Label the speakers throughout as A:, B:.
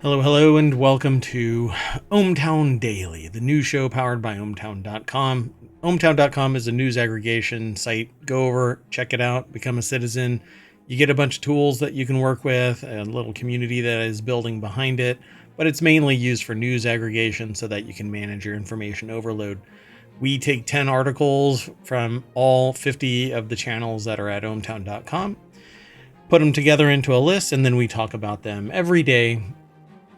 A: Hello, and welcome to ohmTown Daily, the news show powered by ohmTown.com. ohmTown.com is a news aggregation site. Go over, check it out, become a citizen. You get a bunch of tools that you can work with, a little community that is building behind it, but it's mainly used for news aggregation so that you can manage your information overload. We take 10 articles from all 50 of the channels that are at ohmTown.com, put them together into a list, and then we talk about them every day,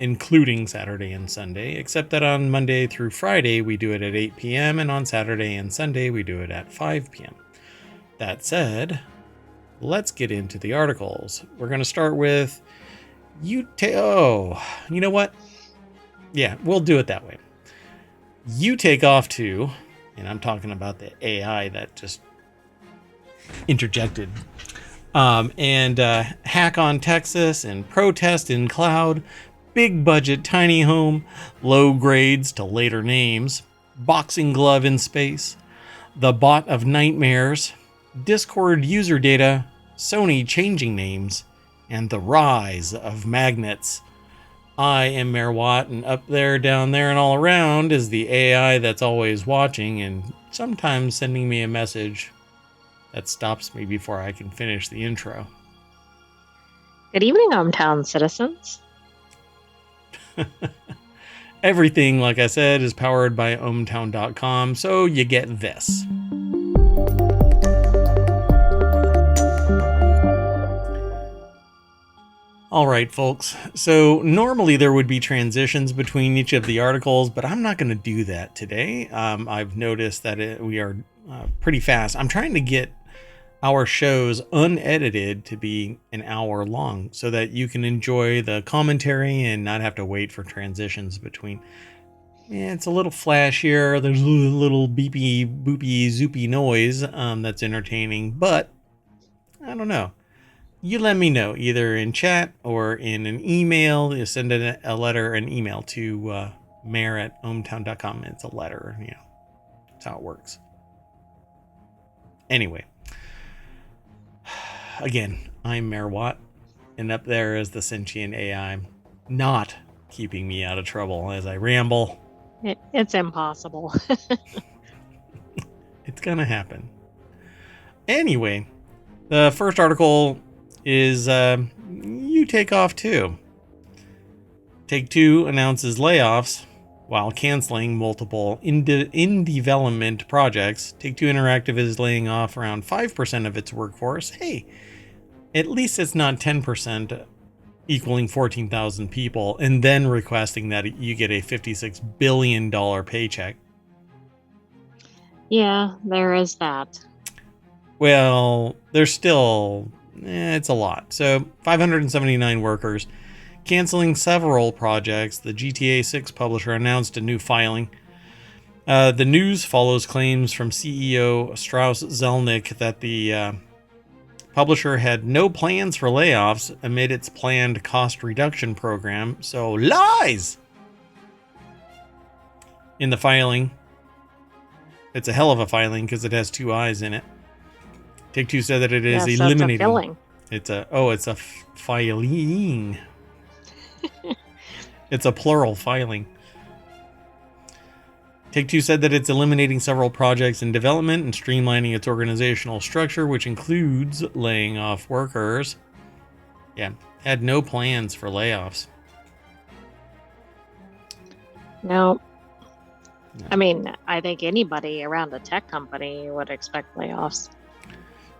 A: including Saturday and Sunday, except that on Monday through Friday we do it at 8 p.m. and on Saturday and Sunday we do it at 5 p.m. That said, let's get into the articles. We're going to start with you know what? Yeah, we'll do it that way. You take off to, and I'm talking about the AI that just interjected, hack on Texas and protest in cloud. Big budget tiny home, low grades to later names, boxing glove in space, the bot of nightmares, Discord user data, Sony changing names, and the rise of magnets. I am Mayor Watt, and up there, down there, and all around is the AI that's always watching and sometimes sending me a message that stops me before I can finish the intro.
B: Good evening, ohmTown citizens.
A: Everything, like I said, is powered by ohmTown.com, so you get this. All right, folks. So normally there would be transitions between each of the articles, but I'm not going to do that today. I've noticed that we are pretty fast. I'm trying to get our shows unedited to be an hour long so that you can enjoy the commentary and not have to wait for transitions between. Yeah, it's a little flashier. There's a little beepy, boopy, zoopy noise that's entertaining, but I don't know. You let me know either in chat or in an email. You send an email to mayor@ohmtown.com. It's a letter, that's how it works. Anyway. Again, I'm Mayor Watt, and up there is the sentient AI, not keeping me out of trouble as I ramble.
B: It's impossible.
A: It's gonna happen. Anyway, the first article is you take off too. Take-Two announces layoffs while canceling multiple in-development projects. Take-Two Interactive is laying off around 5% of its workforce. Hey, at least it's not 10%, equaling 14,000 people, and then requesting that you get a $56 billion paycheck.
B: Yeah, there is that.
A: Well, there's still, it's a lot. So 579 workers. Canceling several projects, the GTA 6 publisher announced a new filing. The news follows claims from CEO Strauss Zelnick that the publisher had no plans for layoffs amid its planned cost reduction program. So, lies! In the filing, it's a hell of a filing because it has two I's in it. Take-Two said that it is eliminating. It's a filing. It's a plural filing. Take-Two said that it's eliminating several projects in development and streamlining its organizational structure, which includes laying off workers. Yeah, had no plans for layoffs.
B: No. I mean, I think anybody around a tech company would expect layoffs.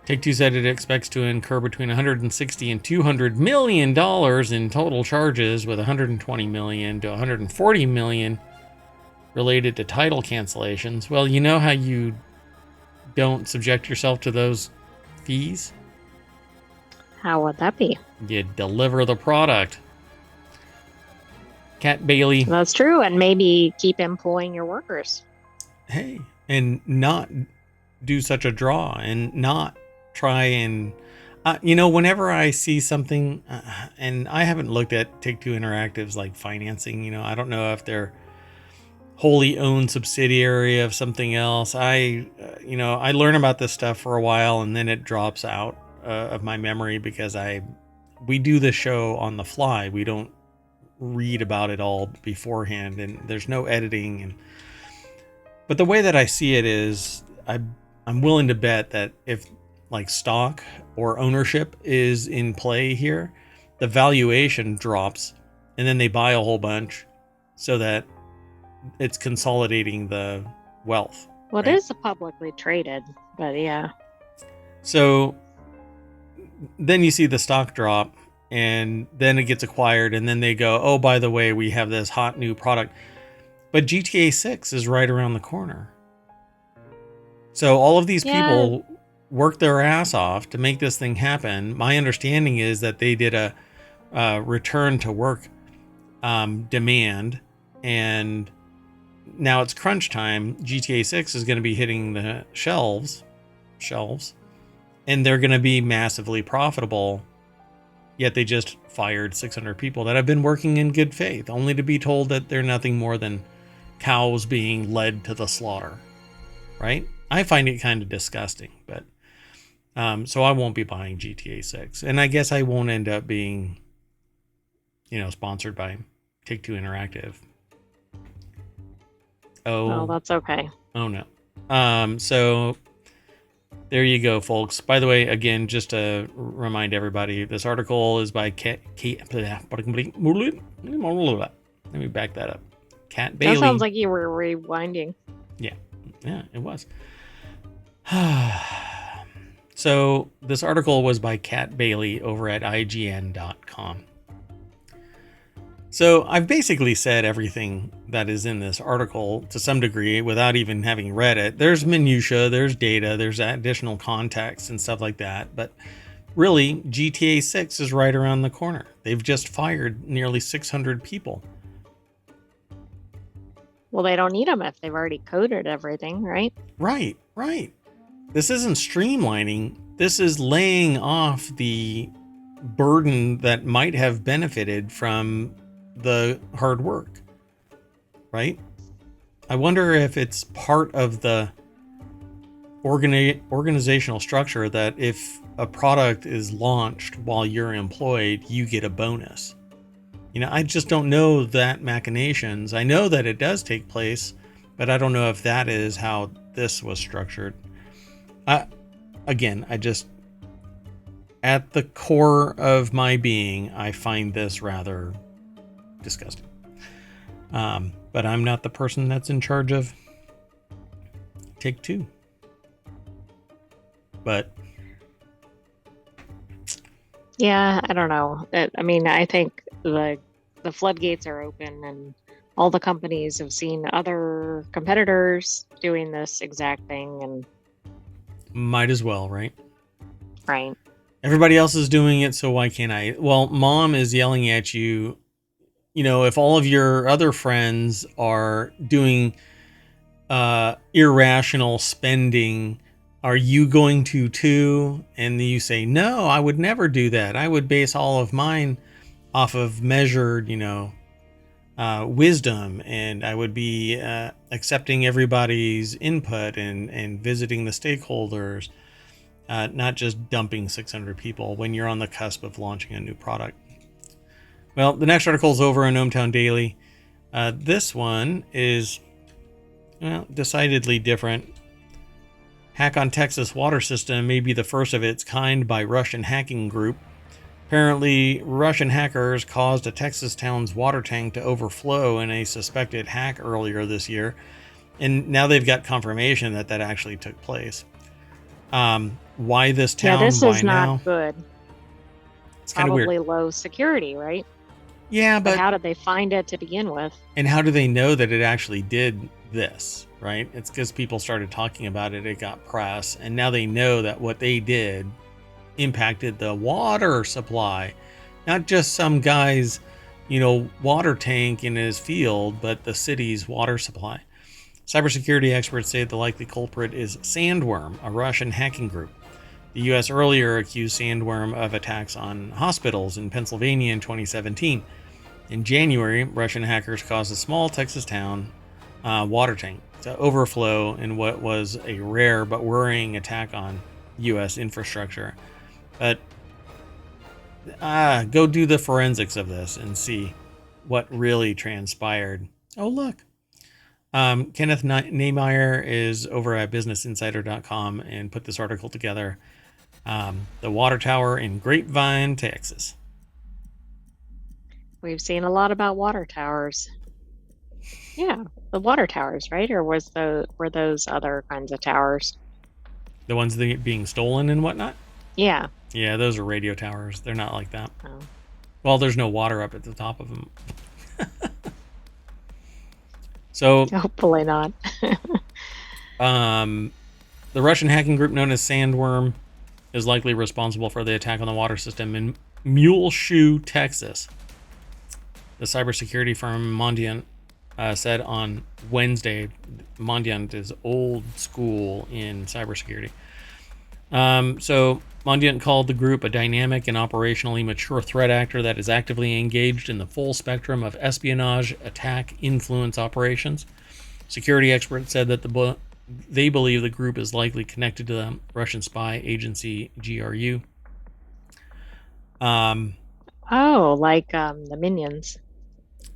A: Take-Two said it expects to incur between $160 and $200 million in total charges, with $120 million to $140 million related to title cancellations. Well, you know how you don't subject yourself to those fees?
B: How would that be?
A: You deliver the product. Cat Bailey.
B: That's true, and maybe keep employing your workers.
A: Hey, and not do such a draw and not try and whenever I see something and I haven't looked at Take-Two Interactive's like financing, I don't know if they're wholly owned subsidiary of something else. I learn about this stuff for a while and then it drops out of my memory because we do the show on the fly. We don't read about it all beforehand, and there's no editing. But the way that I see it is, I'm willing to bet that if like stock or ownership is in play here, the valuation drops, and then they buy a whole bunch so that it's consolidating the wealth.
B: Well,
A: right?
B: it is publicly traded, but yeah.
A: So then you see the stock drop, and then it gets acquired, and then they go, oh, by the way, we have this hot new product. But GTA 6 is right around the corner. So all of these people worked their ass off to make this thing happen. My understanding is that they did a return to work demand, and now it's crunch time. GTA 6 is going to be hitting the shelves, and they're going to be massively profitable. Yet they just fired 600 people that have been working in good faith, only to be told that they're nothing more than cows being led to the slaughter. Right? I find it kind of disgusting, but so I won't be buying GTA 6, and I guess I won't end up being, sponsored by Take-Two Interactive.
B: Oh, that's okay.
A: Oh no. So there you go, folks. By the way, again, just to remind everybody, this article is by let me back that up. Kat Bailey.
B: That sounds like you were rewinding.
A: Yeah, it was. So this article was by Kat Bailey over at IGN.com. So I've basically said everything that is in this article to some degree without even having read it. There's minutia, there's data, there's additional context and stuff like that. But really, GTA 6 is right around the corner. They've just fired nearly 600 people.
B: Well, they don't need them if they've already coded everything, right?
A: Right. This isn't streamlining. This is laying off the burden that might have benefited from the hard work, right? I wonder if it's part of the organizational structure that if a product is launched while you're employed, you get a bonus. I just don't know that machinations. I know that it does take place, but I don't know if that is how this was structured. Again, I just, at the core of my being, I find this rather disgusting. But I'm not the person that's in charge of Take-Two. But
B: yeah, I don't know. I think the floodgates are open, and all the companies have seen other competitors doing this exact thing, and
A: might as well, right?
B: Right.
A: Everybody else is doing it, so why can't I? Well, mom is yelling at you. If all of your other friends are doing irrational spending, are you going to too? And you say, no, I would never do that. I would base all of mine off of measured, wisdom, and I would be accepting everybody's input and visiting the stakeholders, not just dumping 600 people when you're on the cusp of launching a new product. Well, the next article is over on ohmTown Daily. This one is decidedly different. Hack on Texas water system may be the first of its kind by Russian hacking group. Apparently, Russian hackers caused a Texas town's water tank to overflow in a suspected hack earlier this year, and now they've got confirmation that actually took place. Why this town?
B: Yeah, this
A: why
B: is not
A: now?
B: good.
A: It's kind of weird.
B: Probably low security, right?
A: Yeah, but
B: how did they find it to begin with?
A: And how do they know that it actually did this, right? It's because people started talking about it, it got press, and now they know that what they did impacted the water supply. Not just some guy's, water tank in his field, but the city's water supply. Cybersecurity experts say the likely culprit is Sandworm, a Russian hacking group. The U.S. earlier accused Sandworm of attacks on hospitals in Pennsylvania in 2017. In January, Russian hackers caused a small Texas town water tank to overflow in what was a rare but worrying attack on U.S. infrastructure. But go do the forensics of this and see. what really transpired. Oh, look. Kenneth Nehmeyer is over at businessinsider.com and put this article together. The water tower in Grapevine, Texas.
B: We've seen a lot about water towers. Yeah, the water towers, right? Or were those other kinds of towers?
A: The ones that being stolen and whatnot?
B: Yeah.
A: Yeah, those are radio towers. They're not like that.
B: Oh.
A: Well, there's no water up at the top of them. So,
B: Hopefully not.
A: the Russian hacking group known as Sandworm is likely responsible for the attack on the water system in Muleshoe, Texas. The cybersecurity firm Mondiant said on Wednesday. Mondiant is old school in cybersecurity. So Mondiant called the group a dynamic and operationally mature threat actor that is actively engaged in the full spectrum of espionage, attack, influence operations. Security experts said that they believe the group is likely connected to the Russian spy agency GRU.
B: The Minions.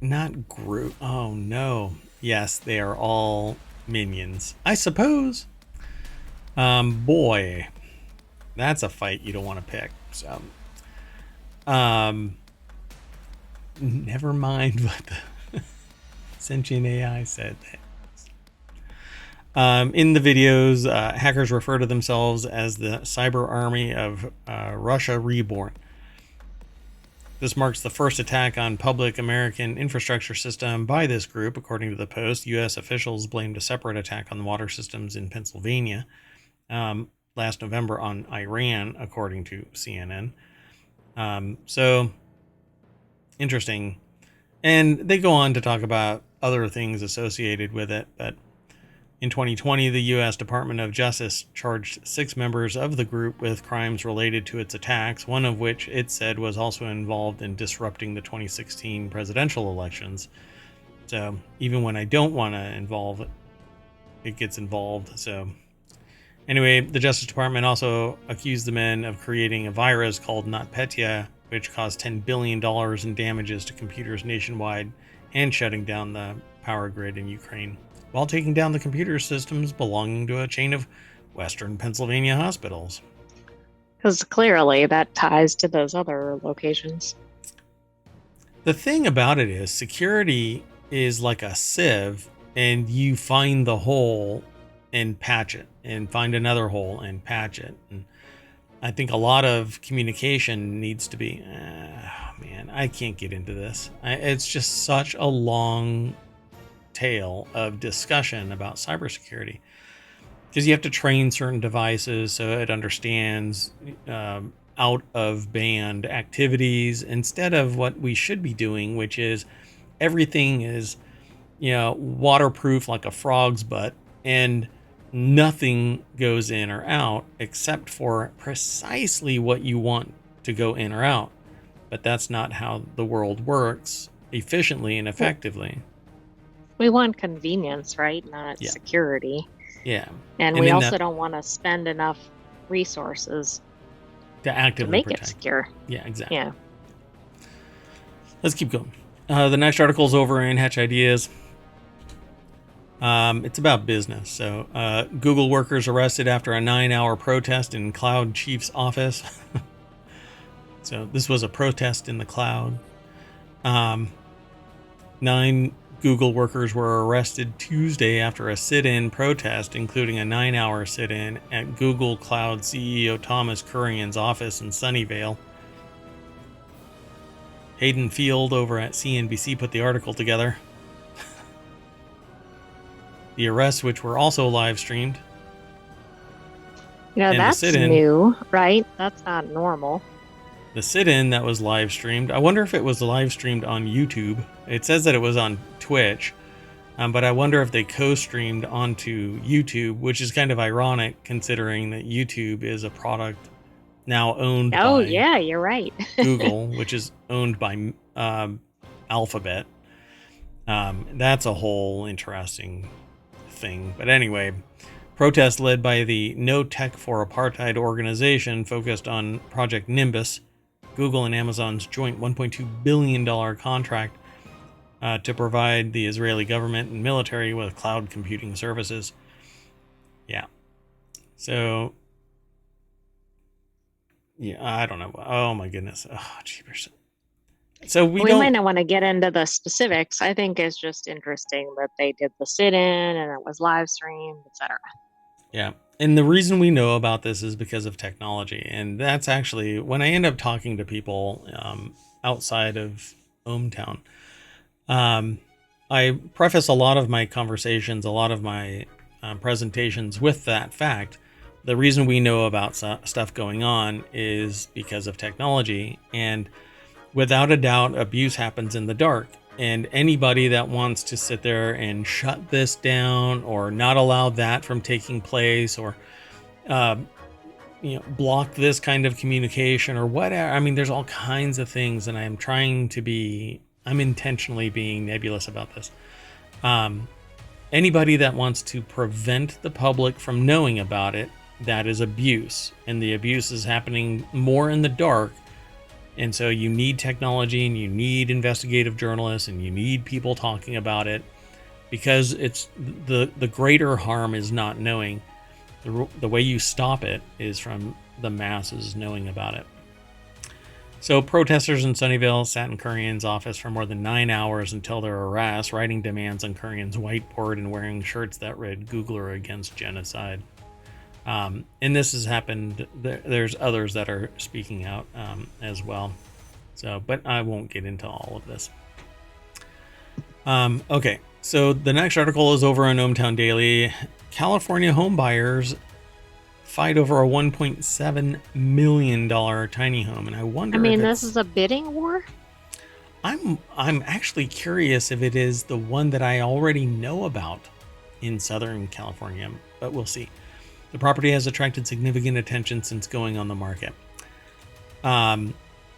A: Not group. Oh, no. Yes, they are all minions, I suppose. Boy, that's a fight you don't want to pick. So, never mind what the sentient AI said. In the videos, hackers refer to themselves as the cyber army of Russia Reborn. This marks the first attack on public American infrastructure system by this group. According to the Post, U.S. officials blamed a separate attack on the water systems in Pennsylvania last November on Iran, according to CNN. So, interesting. And they go on to talk about other things associated with it, but in 2020, the U.S. Department of Justice charged 6 members of the group with crimes related to its attacks, one of which it said was also involved in disrupting the 2016 presidential elections. So even when I don't want to involve it, it gets involved. So anyway, the Justice Department also accused the men of creating a virus called NotPetya, which caused $10 billion in damages to computers nationwide and shutting down the power grid in Ukraine, while taking down the computer systems belonging to a chain of Western Pennsylvania hospitals.
B: Because clearly that ties to those other locations.
A: The thing about it is, security is like a sieve, and you find the hole and patch it, and find another hole and patch it. And I think a lot of communication needs to be, man, I can't get into this. It's just such a long tale of discussion about cybersecurity, because you have to train certain devices so it understands out of band activities instead of what we should be doing, which is everything is waterproof like a frog's butt, and nothing goes in or out except for precisely what you want to go in or out. But that's not how the world works efficiently and effectively.
B: We want convenience, right? Not security.
A: Yeah.
B: And we also don't want to spend enough resources
A: to actively
B: make
A: protect
B: it secure.
A: Yeah, exactly.
B: Yeah.
A: Let's keep going. The next article is over in Hatch Ideas. It's about business. So, Google workers arrested after a 9-hour protest in cloud chief's office. So this was a protest in the cloud. 9 Google workers were arrested Tuesday after a sit-in protest, including a 9-hour sit-in at Google Cloud CEO Thomas Kurian's office in Sunnyvale. Hayden Field over at CNBC put the article together. The arrests, which were also live streamed.
B: That's new, right? That's not normal.
A: The sit-in that was live streamed, I wonder if it was live streamed on YouTube. It says that it was on Twitch, but I wonder if they co-streamed onto YouTube, which is kind of ironic considering that YouTube is a product now owned by
B: yeah, you're right.
A: Google, which is owned by Alphabet. That's a whole interesting thing. But anyway, protests led by the No Tech for Apartheid organization focused on Project Nimbus, Google and Amazon's joint $1.2 billion contract to provide the Israeli government and military with cloud computing services. Yeah. So, yeah, I don't know. Oh my goodness. Oh, jeepers. So
B: We might not want to get into the specifics. I think it's just interesting that they did the sit-in and it was live streamed, etc.
A: Yeah. And the reason we know about this is because of technology. And that's actually when I end up talking to people outside of ohmTown, I preface a lot of my conversations, a lot of my presentations with that fact. The reason we know about stuff going on is because of technology. And without a doubt, abuse happens in the dark. And anybody that wants to sit there and shut this down or not allow that from taking place or, block this kind of communication or whatever. I mean, there's all kinds of things, and I'm intentionally being nebulous about this. Anybody that wants to prevent the public from knowing about it, that is abuse. And the abuse is happening more in the dark. And so you need technology and you need investigative journalists and you need people talking about it because it's the greater harm is not knowing. The way you stop it is from the masses knowing about it. So protesters in Sunnyvale sat in Kurian's office for more than 9 hours until their arrest, writing demands on Kurian's whiteboard and wearing shirts that read "Googler against genocide." And this has happened. There's others that are speaking out as well. So, but I won't get into all of this. Okay, so the next article is over on ohmTown Daily. California home buyers fight over a $1.7 million tiny home, and I wonder.
B: I mean, this is a bidding war.
A: I'm actually curious if it is the one that I already know about in Southern California, but we'll see. The property has attracted significant attention since going on the market.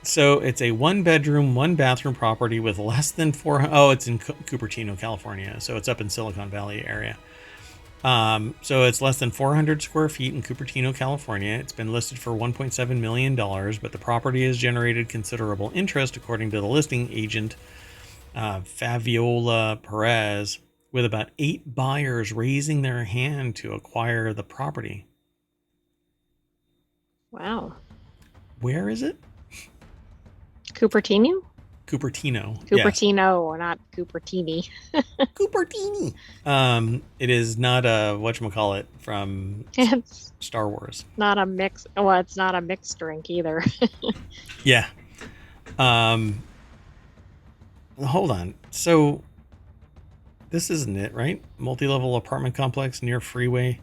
A: So it's a 1-bedroom, 1-bathroom property with less than 400. Oh, it's in Cupertino, California. So it's up in Silicon Valley area. So it's less than 400 square feet in Cupertino, California. It's been listed for $1.7 million, but the property has generated considerable interest, according to the listing agent, Faviola Perez, with about 8 buyers raising their hand to acquire the property.
B: Wow.
A: Where is it?
B: Cupertino?
A: Cupertino,
B: yes. Not Cupertini.
A: Cupertini. It is not a whatchamacallit from Star Wars.
B: Not a mix. Well, it's not a mixed drink either.
A: Yeah. Hold on. So this isn't it, right? Multi-level apartment complex near freeway.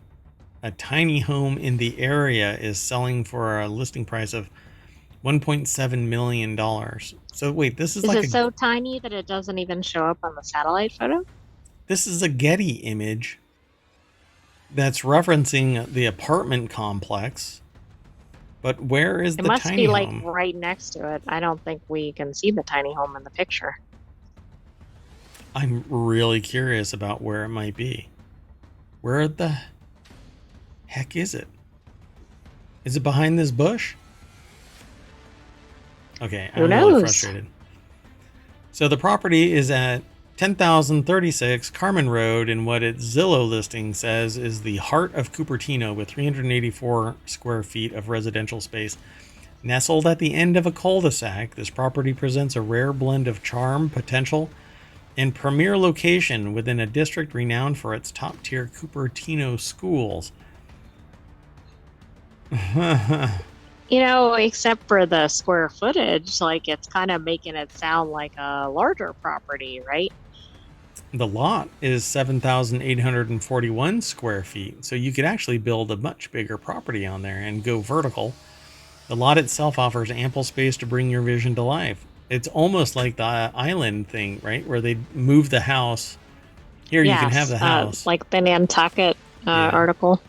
A: A tiny home in the area is selling for a listing price of $1.7 million. So wait, this is like
B: it so tiny that it doesn't even show up on the satellite photo?
A: This is a Getty image that's referencing the apartment complex. But where is the tiny home? It must be like
B: right next to it. I don't think we can see the tiny home in the picture.
A: I'm really curious about where it might be. Where the heck is it? Is it behind this bush? Okay, I'm really frustrated. So the property is at 10,036 Carmen Road, and what its Zillow listing says is the heart of Cupertino with 384 square feet of residential space. Nestled at the end of a cul-de-sac, this property presents a rare blend of charm, potential, and premier location within a district renowned for its top-tier Cupertino schools.
B: Except for the square footage, like it's kind of making it sound like a larger property, right?
A: The lot is 7,841 square feet, so you could actually build a much bigger property on there and go vertical. The lot itself offers ample space to bring your vision to life. It's almost like the island thing, right? Where they move the house. Here, yes, you can have the house.
B: Like the Nantucket article.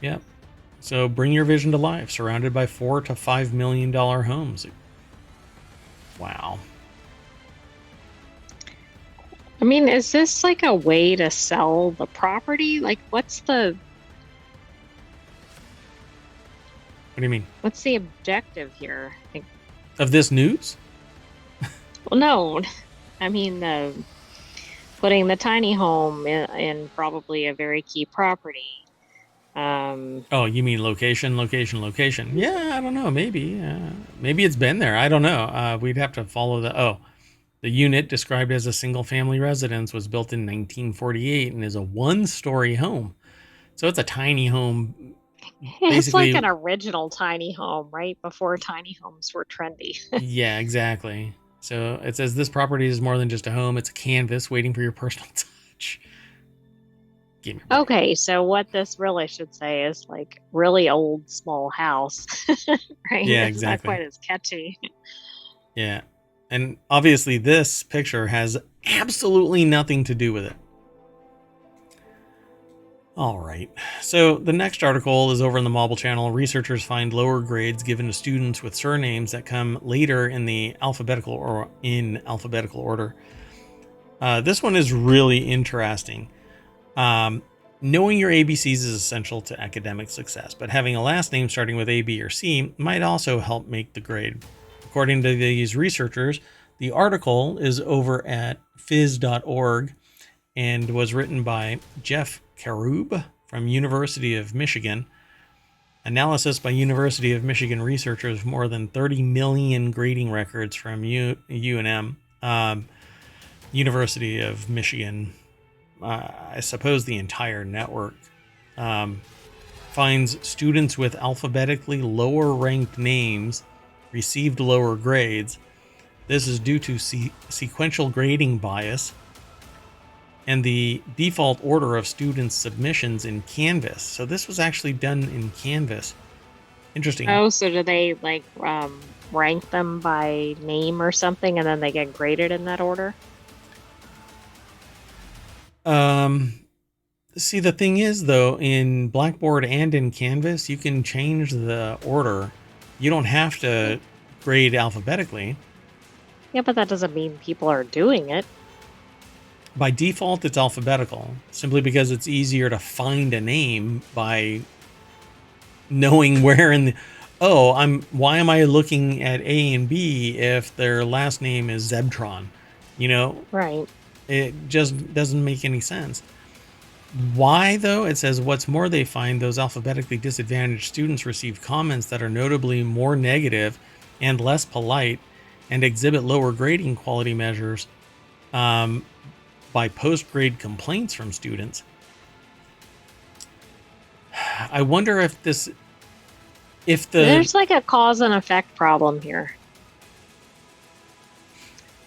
A: Yep. So bring your vision to life, surrounded by $4 to $5 million homes. Wow.
B: I mean, is this like a way to sell the property? Like, what's the...
A: What do you mean?
B: What's the objective here?
A: Of this news?
B: Well, no. I mean, the putting the tiny home in probably a very key property. Um,
A: Oh, you mean location, location, location? Yeah, I don't know. Maybe, maybe it's been there. I don't know. We'd have to follow the. Oh, the unit described as a single-family residence was built in 1948 and is a one-story home. So it's a tiny home,
B: it's like an
A: basically.
B: original tiny home, right? Before tiny homes were trendy.
A: Yeah, exactly. So it says this property is more than just a home; it's a canvas waiting for your personal touch. Give me a break.
B: Okay, so what this really should say is like really old small house, right?
A: Yeah,
B: It's not
A: exactly.
B: quite as catchy.
A: Yeah, and obviously this picture has absolutely nothing to do with it. All right. So the next article is over in the Mobile Channel. Researchers find lower grades given to students with surnames that come later in the alphabetical or in alphabetical order. This one is really interesting. Um, Knowing your ABCs is essential to academic success, but having a last name starting with A, B, or C might also help make the grade. According to these researchers, the article is over at phys.org and was written by Jeff Karub from University of Michigan. Analysis by University of Michigan researchers of more than 30 million grading records from UNM, University of Michigan, I suppose the entire network, um, finds students with alphabetically lower ranked names received lower grades. This is due to sequential grading bias and the default order of students' submissions in Canvas. So this was actually done in Canvas. Interesting.
B: Oh, so do they like rank them by name or something and then they get graded in that order?
A: Um, See, the thing is, though, in Blackboard and in Canvas, you can change the order. You don't have
B: Yeah,
A: to grade alphabetically.
B: yeah, but that doesn't mean people are doing it.
A: By default, it's alphabetical, simply because it's easier to find a name by knowing where in the. Oh, why am I looking at A and B if their last name is Zebtron? You know,
B: Right.
A: it just doesn't make any sense. Why, though? It says, what's more, they find those alphabetically disadvantaged students receive comments that are notably more negative and less polite and exhibit lower grading quality measures um, by post grade complaints from students. I wonder if the,
B: There's like a cause and effect problem here.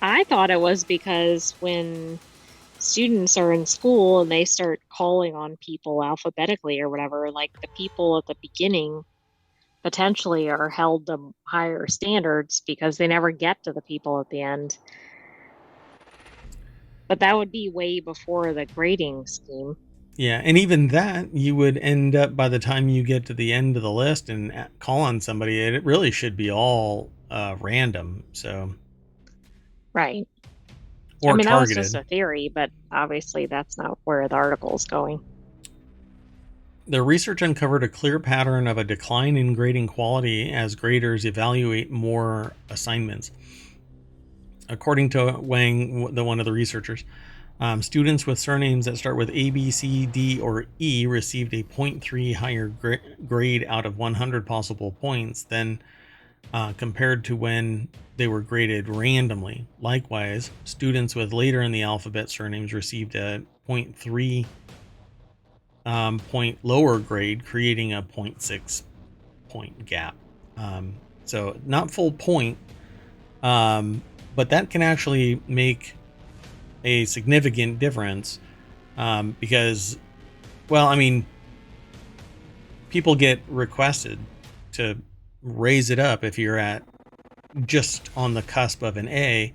B: I thought it was because when students are in school and they start calling on people alphabetically or whatever, like the people at the beginning potentially are held to higher standards because they never get to the people at the end. But that would be way before the grading scheme.
A: yeah, and even that, you would end up by the time you get to the end of the list and call on somebody, it really should be all random. So,
B: Right. I
A: or
B: mean, that was just
A: targeted.
B: a theory, but obviously that's not where the article's going.
A: The research uncovered a clear pattern of a decline in grading quality as graders evaluate more assignments. According to Wang, one of the researchers, students with surnames that start with A, B, C, D, or E received a zero point 0.3 higher grade out of 100 possible points than compared to when they were graded randomly. Likewise, students with later in the alphabet surnames received a zero point 0.3 point lower grade, creating a zero point 0.6 point gap. So not full point, but that can actually make a significant difference because, well, I mean, people get requested to raise it up if you're at just on the cusp of an A.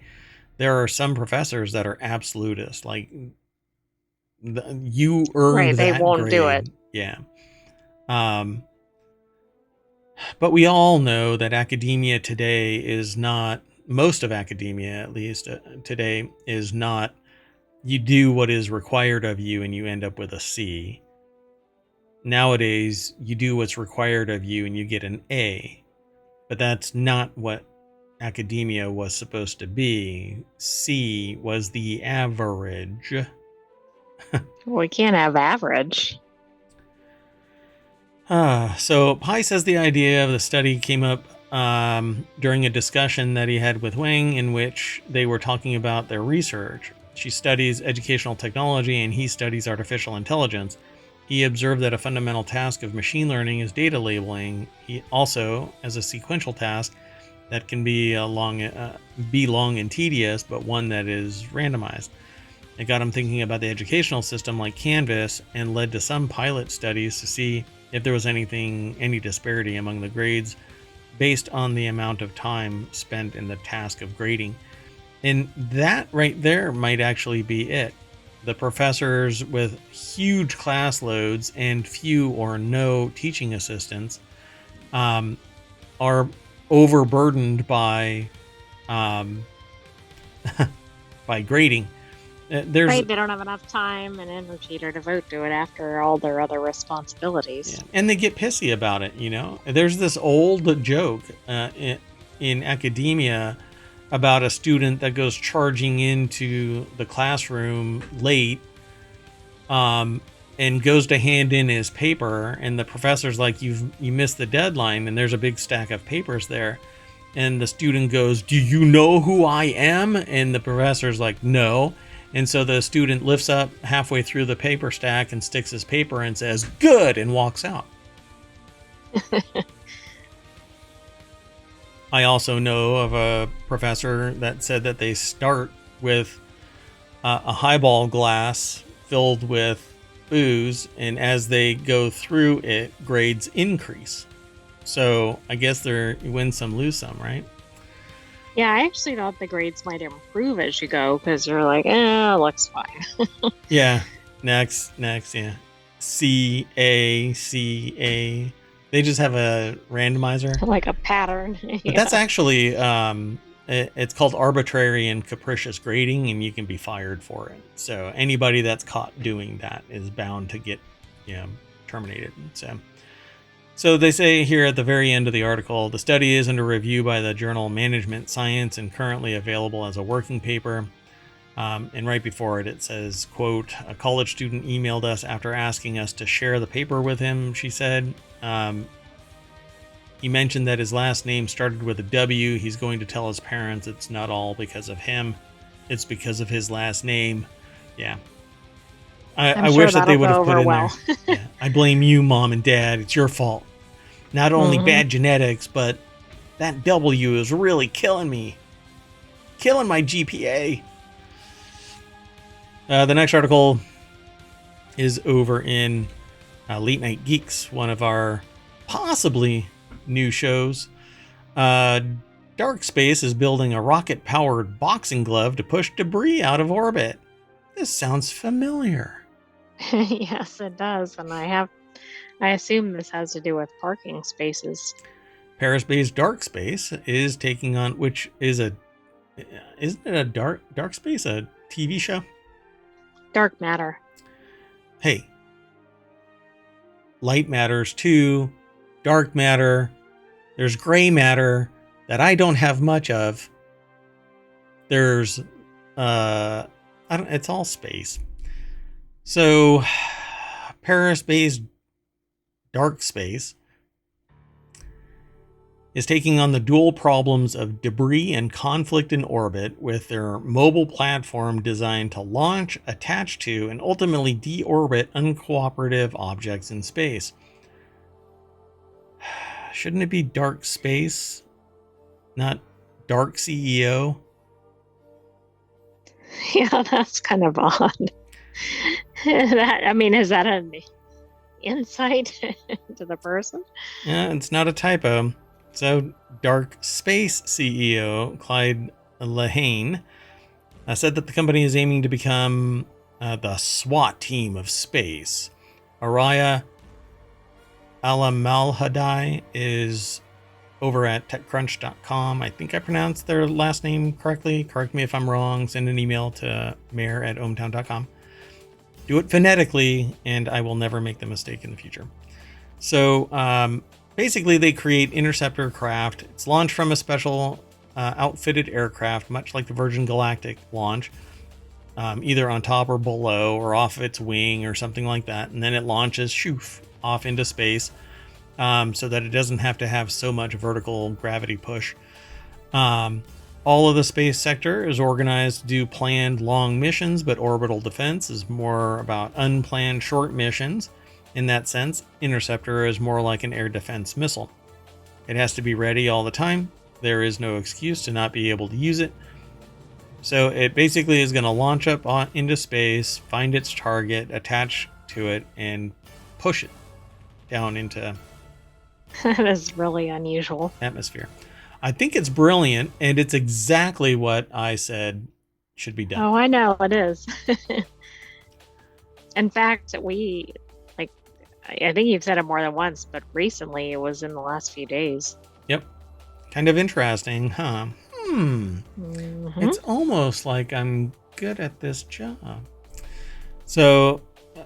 A: There are some professors that are absolutist, like you earned
B: Right. They
A: that
B: won't do it.
A: grade. Yeah. Um, but we all know that academia today is not, most of academia at least today is not, you do what is required of you and you end up with a C. Nowadays, you do what's required of you and you get an A. But that's not what academia was supposed to be. C was the average.
B: We can't have average.
A: So Pai says the idea of the study came up during a discussion that he had with Wang, in which they were talking about their research. She studies educational technology and he studies artificial intelligence. He observed that a fundamental task of machine learning is data labeling. He also, as a sequential task that can be long and tedious, but one that is randomized. It got him thinking about the educational system like Canvas and led to some pilot studies to see if there was any disparity among the grades based on the amount of time spent in the task of grading. And that right there might actually be it. The professors with huge class loads and few or no teaching assistants are overburdened by by grading.
B: Right, they don't have enough time and energy to devote to it after all their other responsibilities.
A: Yeah. And they get pissy about it, There's this old joke in academia about a student that goes charging into the classroom late and goes to hand in his paper, and the professor's like, you missed the deadline, and there's a big stack of papers there. And the student goes, "Do you know who I am?" And the professor's like, "No." And so the student lifts up halfway through the paper stack and sticks his paper and says, "Good," and walks out. I also know of a professor that said that they start with a highball glass filled with booze, and as they go through it, grades increase. So I guess you win some, lose some, right?
B: Yeah, I actually thought the grades might improve as you go, because you're like, looks fine.
A: Yeah. Next, yeah. C, A, C, A. They just have a randomizer.
B: Like a pattern. Yeah.
A: But that's actually, it's called arbitrary and capricious grading, and you can be fired for it. So anybody that's caught doing that is bound to get, terminated. So they say here at the very end of the article, the study is under review by the journal Management Science and currently available as a working paper. And right before it, it says, quote, "A college student emailed us after asking us to share the paper with him," she said. He mentioned that his last name started with a W. He's going to tell his parents it's not all because of him. It's because of his last name. Yeah. I
B: sure
A: wish that they would have put in
B: well.
A: there. Yeah. "I blame you, Mom and Dad. It's your fault. Not only bad genetics, but that W is really killing me. Killing my GPA." The next article is over in Late Night Geeks, one of our possibly new shows. Dark Space is building a rocket-powered boxing glove to push debris out of orbit. This sounds familiar.
B: Yes, it does. And I assume this has to do with parking spaces.
A: Paris-based Dark Space is taking on, isn't it a Dark Space, a TV show?
B: Dark matter.
A: Hey, light matters too, dark matter, there's gray matter that I don't have much of. There's, it's all space. So, Paris-based Dark Space is taking on the dual problems of debris and conflict in orbit with their mobile platform designed to launch, attach to, and ultimately deorbit uncooperative objects in space. Shouldn't it be Dark Space, not Dark CEO?
B: Yeah, that's kind of odd. Is that an insight into the person?
A: Yeah, it's not a typo. So, Dark Space CEO Clyde Lehane said that the company is aiming to become the SWAT team of space. Araya Alamalhadai is over at TechCrunch.com. I think I pronounced their last name correctly. Correct me if I'm wrong. Send an email to mayor@ohmTown.com. Do it phonetically, and I will never make the mistake in the future. So, basically, they create interceptor craft. It's launched from a special outfitted aircraft, much like the Virgin Galactic launch, either on top or below or off its wing or something like that. And then it launches shoof off into space, so that it doesn't have to have so much vertical gravity push. All of the space sector is organized to do planned long missions, but orbital defense is more about unplanned short missions. In that sense, Interceptor is more like an air defense missile. It has to be ready all the time. There is no excuse to not be able to use it. So it basically is going to launch up into space, find its target, attach to it, and push it down into
B: That is really unusual.
A: atmosphere. I think it's brilliant, and it's exactly what I said should be done.
B: Oh, I know it is. In fact, I think you've said it more than once, but recently it was in the last few days.
A: Yep. Kind of interesting, huh? It's almost like I'm good at this job. So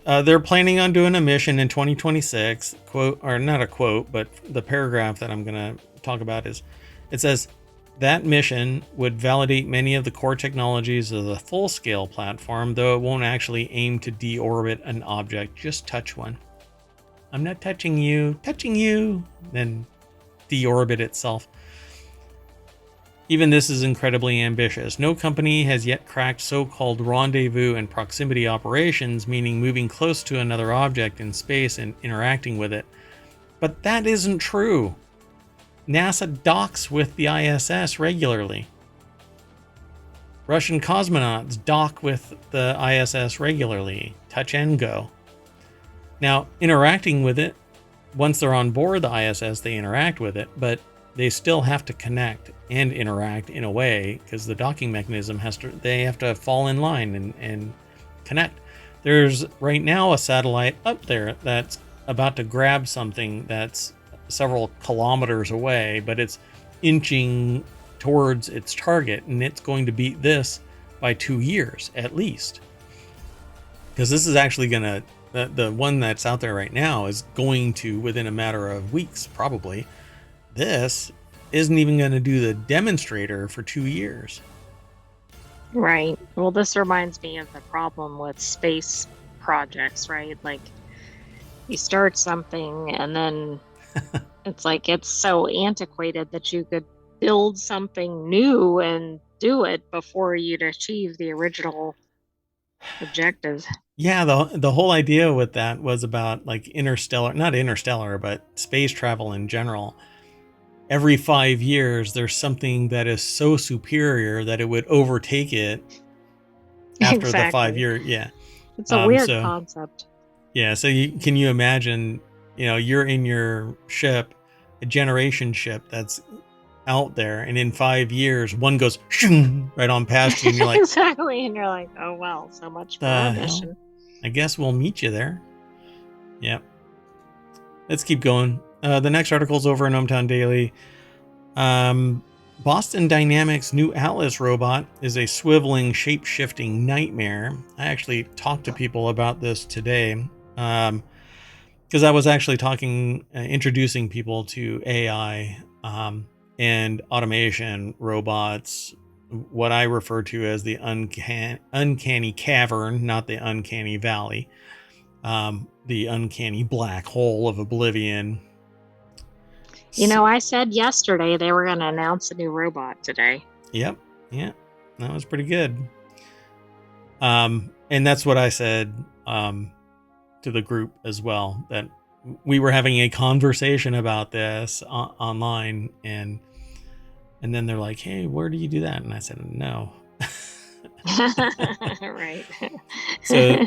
A: they're planning on doing a mission in 2026. Quote, or not a quote, but the paragraph that I'm going to talk about it says, that mission would validate many of the core technologies of the full-scale platform, though it won't actually aim to deorbit an object, just touch one. I'm not touching you, then deorbit itself. Even this is incredibly ambitious. No company has yet cracked so-called rendezvous and proximity operations, meaning moving close to another object in space and interacting with it. But that isn't true. NASA docks with the ISS regularly. Russian cosmonauts dock with the ISS regularly. Touch and go. Now, interacting with it, once they're on board the ISS, they interact with it, but they still have to connect and interact in a way, because the docking mechanism they have to fall in line and connect. There's right now a satellite up there that's about to grab something that's several kilometers away, but it's inching towards its target, and it's going to beat this by 2 years at least. Because this is actually going to, the one that's out there right now is going to, within a matter of weeks probably, this isn't even going to do the demonstrator for 2 years.
B: Right. Well, this reminds me of the problem with space projects, right? Like, you start something and then it's like it's so antiquated that you could build something new and do it before you'd achieve the original objective.
A: Yeah, the whole idea with that was about like not interstellar, but space travel in general. Every 5 years, there's something that is so superior that it would overtake it after the 5 year. Yeah.
B: It's a weird concept.
A: Yeah. So can you imagine, you're in your ship, a generation ship that's out there, and in 5 years, one goes right on past you, and you're like,
B: exactly. And you're like, oh, well, so much for our mission.
A: I guess we'll meet you there. Yep. Let's keep going. The next article is over in ohmTown Daily. Boston Dynamics' new Atlas robot is a swiveling, shape-shifting nightmare. I actually talked to people about this today, because I was actually introducing people to AI and automation robots, what I refer to as the uncanny cavern, not the uncanny valley, the uncanny black hole of oblivion.
B: I said yesterday they were going to announce a new robot today.
A: Yep. Yeah. That was pretty good. And that's what I said to the group as well, that we were having a conversation about this online, and then they're like, hey, where do you do that? And I said, no.
B: Right.
A: So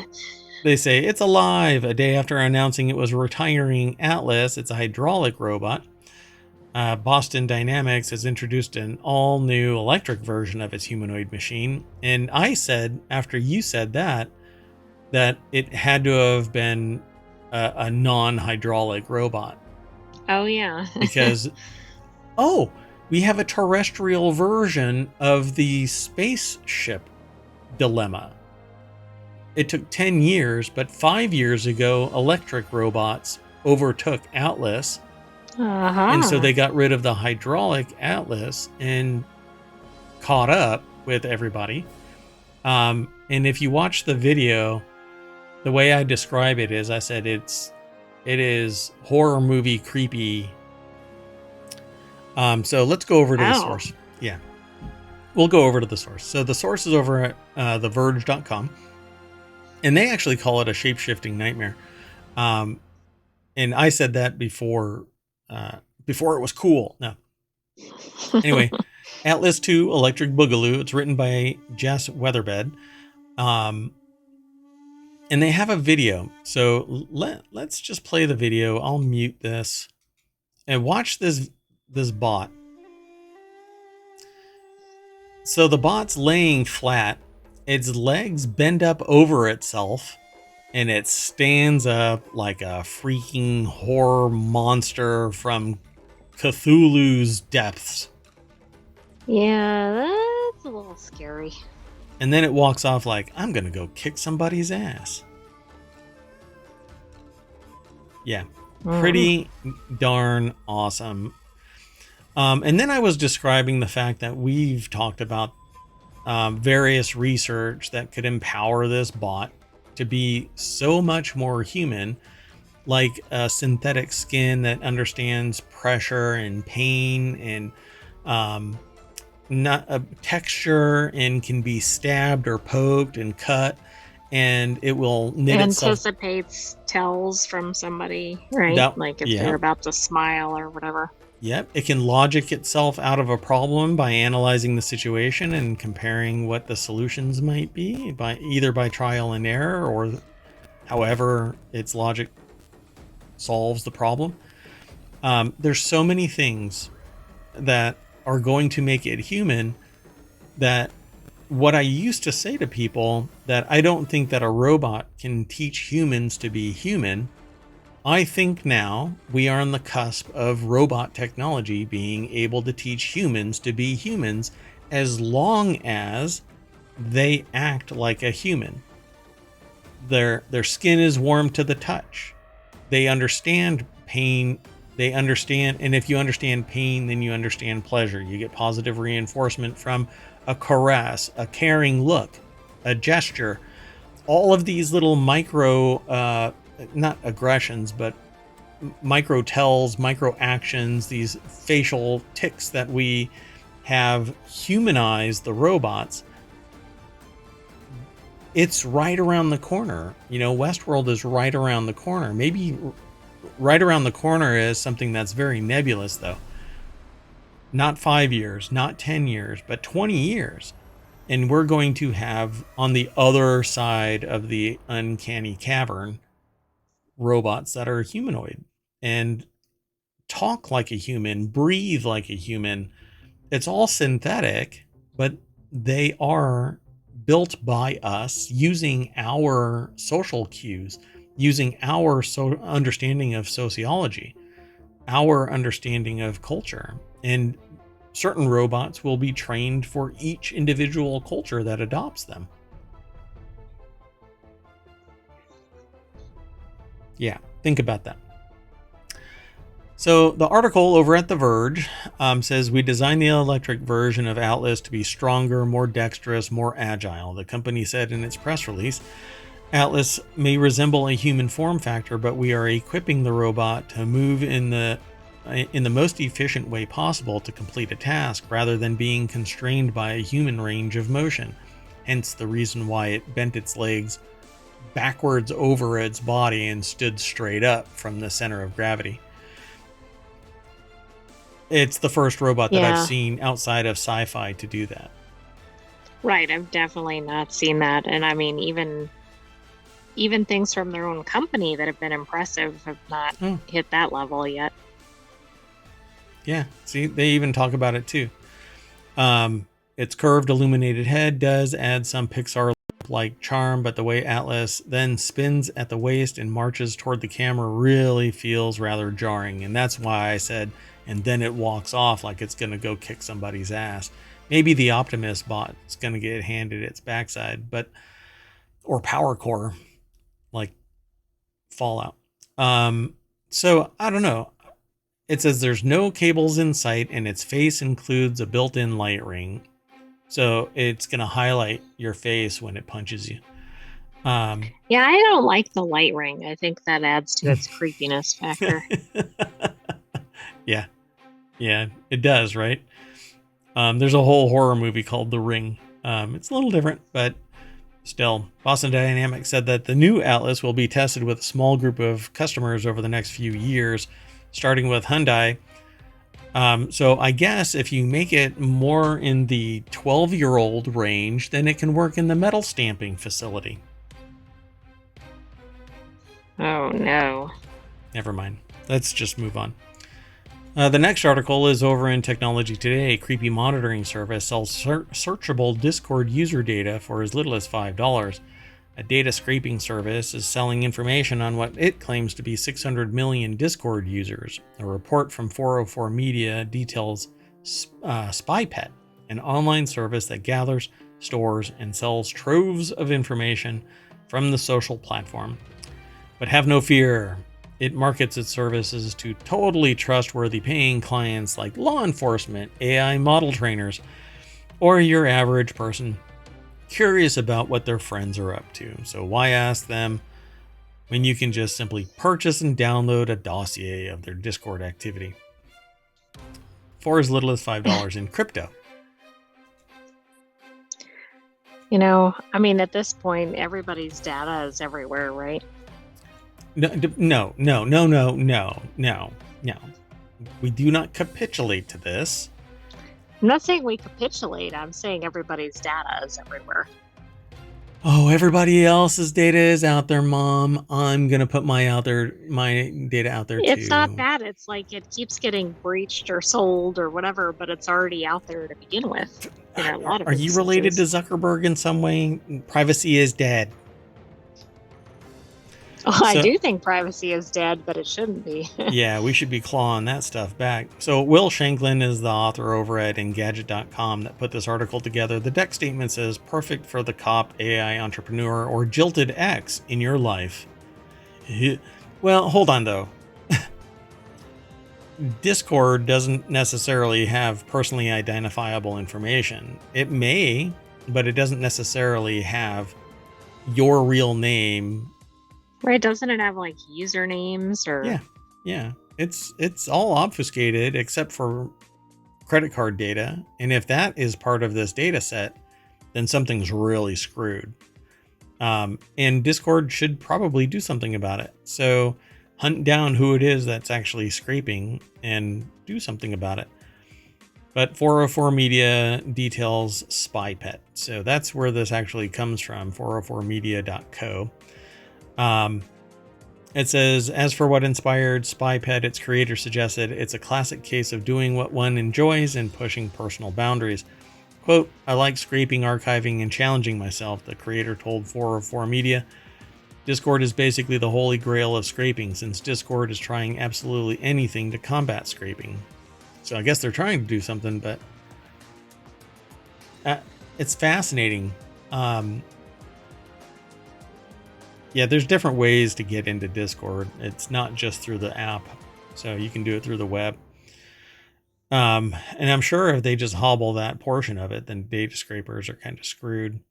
A: they say it's alive. A day after announcing it was retiring Atlas, it's a hydraulic robot. Boston Dynamics has introduced an all-new electric version of its humanoid machine. And I said, after you said that it had to have been a non-hydraulic robot.
B: Oh, yeah.
A: Because, we have a terrestrial version of the spaceship dilemma. It took 10 years, but 5 years ago, electric robots overtook Atlas.
B: Uh-huh.
A: And so they got rid of the hydraulic Atlas, and caught up with everybody. And if you watch the video, the way I describe it is, I said it is horror movie creepy. So let's go over to the
B: Oh.
A: source. Yeah, we'll go over to the source. So the source is over at theverge.com, and they actually call it a shape-shifting nightmare. And I said that before it was cool. No. Anyway, Atlas 2 Electric Boogaloo. It's written by Jess Weatherbed. And they have a video. So let's just play the video. I'll mute this and watch this bot. So the bot's laying flat. Its legs bend up over itself, and it stands up like a freaking horror monster from Cthulhu's depths.
B: Yeah, that's a little scary.
A: And then it walks off like, I'm going to go kick somebody's ass. Yeah, pretty darn awesome. And then I was describing the fact that we've talked about various research that could empower this bot to be so much more human, like a synthetic skin that understands pressure and pain and not a texture and can be stabbed or poked and cut, and it will knit
B: anticipates tells from somebody, right? Like if they're about to smile or whatever.
A: Yep, it can logic itself out of a problem by analyzing the situation and comparing what the solutions might be by either by trial and error or however its logic solves the problem. There's so many things that are going to make it human that what I used to say to people, that I don't think that a robot can teach humans to be human. I think now we are on the cusp of robot technology being able to teach humans to be humans, as long as they act like a human. Their skin is warm to the touch. They understand pain. They understand, and if you understand pain, then you understand pleasure. You get positive reinforcement from a caress, a caring look, a gesture. All of these little micro, not aggressions, but micro tells, micro actions, these facial tics that we have humanized the robots. It's right around the corner. You know, Westworld is right around the corner. Maybe right around the corner is something that's very nebulous, though. Not 5 years, not 10 years, but 20 years. And we're going to have, on the other side of the uncanny cavern, robots that are humanoid and talk like a human, breathe like a human. It's all synthetic, but they are built by us using our social cues, using our understanding of sociology, our understanding of culture. And certain robots will be trained for each individual culture that adopts them. Yeah, think about that. So the article over at The Verge says, we designed the electric version of Atlas to be stronger, more dexterous, more agile. The company said in its press release, Atlas may resemble a human form factor, but we are equipping the robot to move in the most efficient way possible to complete a task, rather than being constrained by a human range of motion. Hence the reason why it bent its legs backwards over its body and stood straight up from the center of gravity. It's the first robot that I've seen outside of sci-fi to do that.
B: Right, I've definitely not seen that. And I mean, even things from their own company that have been impressive have not hit that level yet.
A: Yeah, see, they even talk about it too. Its curved illuminated head does add some Pixar-like charm, but the way Atlas then spins at the waist and marches toward the camera really feels rather jarring. And that's why I said, and then it walks off like it's going to go kick somebody's ass. Maybe the Optimus bot is going to get handed its backside, or Power Core, like Fallout. So I don't know. It says there's no cables in sight, and its face includes a built-in light ring. So it's going to highlight your face when it punches you.
B: Yeah, I don't like the light ring. I think that adds to its creepiness factor.
A: Yeah. Yeah, it does, right? There's a whole horror movie called The Ring. It's a little different, but still. Boston Dynamics said that the new Atlas will be tested with a small group of customers over the next few years, starting with Hyundai. So I guess if you make it more in the 12-year-old range, then it can work in the metal stamping facility.
B: Oh no.
A: Never mind. Let's just move on. The next article is over in Technology Today. Creepy monitoring service sells searchable Discord user data for as little as $5. A data scraping service is selling information on what it claims to be 600 million Discord users. A report from 404 Media details SpyPet, an online service that gathers, stores, and sells troves of information from the social platform. But have no fear. It markets its services to totally trustworthy paying clients like law enforcement, AI model trainers, or your average person curious about what their friends are up to. So why ask them when you can just simply purchase and download a dossier of their Discord activity for as little as $5 in crypto?
B: You know, I mean, at this point, everybody's data is everywhere, right?
A: No. We do not capitulate to this.
B: I'm not saying we capitulate. I'm saying everybody's data is everywhere.
A: Oh, everybody else's data is out there, Mom. I'm gonna put my data out there too.
B: It's not that. It's like it keeps getting breached or sold or whatever, but it's already out there to begin with. In a lot of
A: Are you related to Zuckerberg in some way? Privacy is dead.
B: Oh, I do think privacy is dead, but it shouldn't be.
A: Yeah, we should be clawing that stuff back. So Will Shanklin is the author over at Engadget.com that put this article together. The deck statement says, perfect for the cop, AI entrepreneur, or jilted ex in your life. Well, hold on though. Discord doesn't necessarily have personally identifiable information. It may, but it doesn't necessarily have your real name.
B: Right, doesn't it have like usernames or
A: Yeah. It's all obfuscated except for credit card data. And if that is part of this data set, then something's really screwed. And Discord should probably do something about it. So hunt down who it is that's actually scraping and do something about it. But 404 Media details SpyPet. So that's where this actually comes from, 404media.co. It says, as for what inspired SpyPet, its creator suggested it's a classic case of doing what one enjoys and pushing personal boundaries. Quote, I like scraping, archiving, and challenging myself, the creator told 404 Media. Discord is basically the holy grail of scraping, since Discord is trying absolutely anything to combat scraping. So I guess they're trying to do something, but it's fascinating. Yeah, there's different ways to get into Discord. It's not just through the app, so you can do it through the web. And I'm sure if they just hobble that portion of it, then data scrapers are kind of screwed.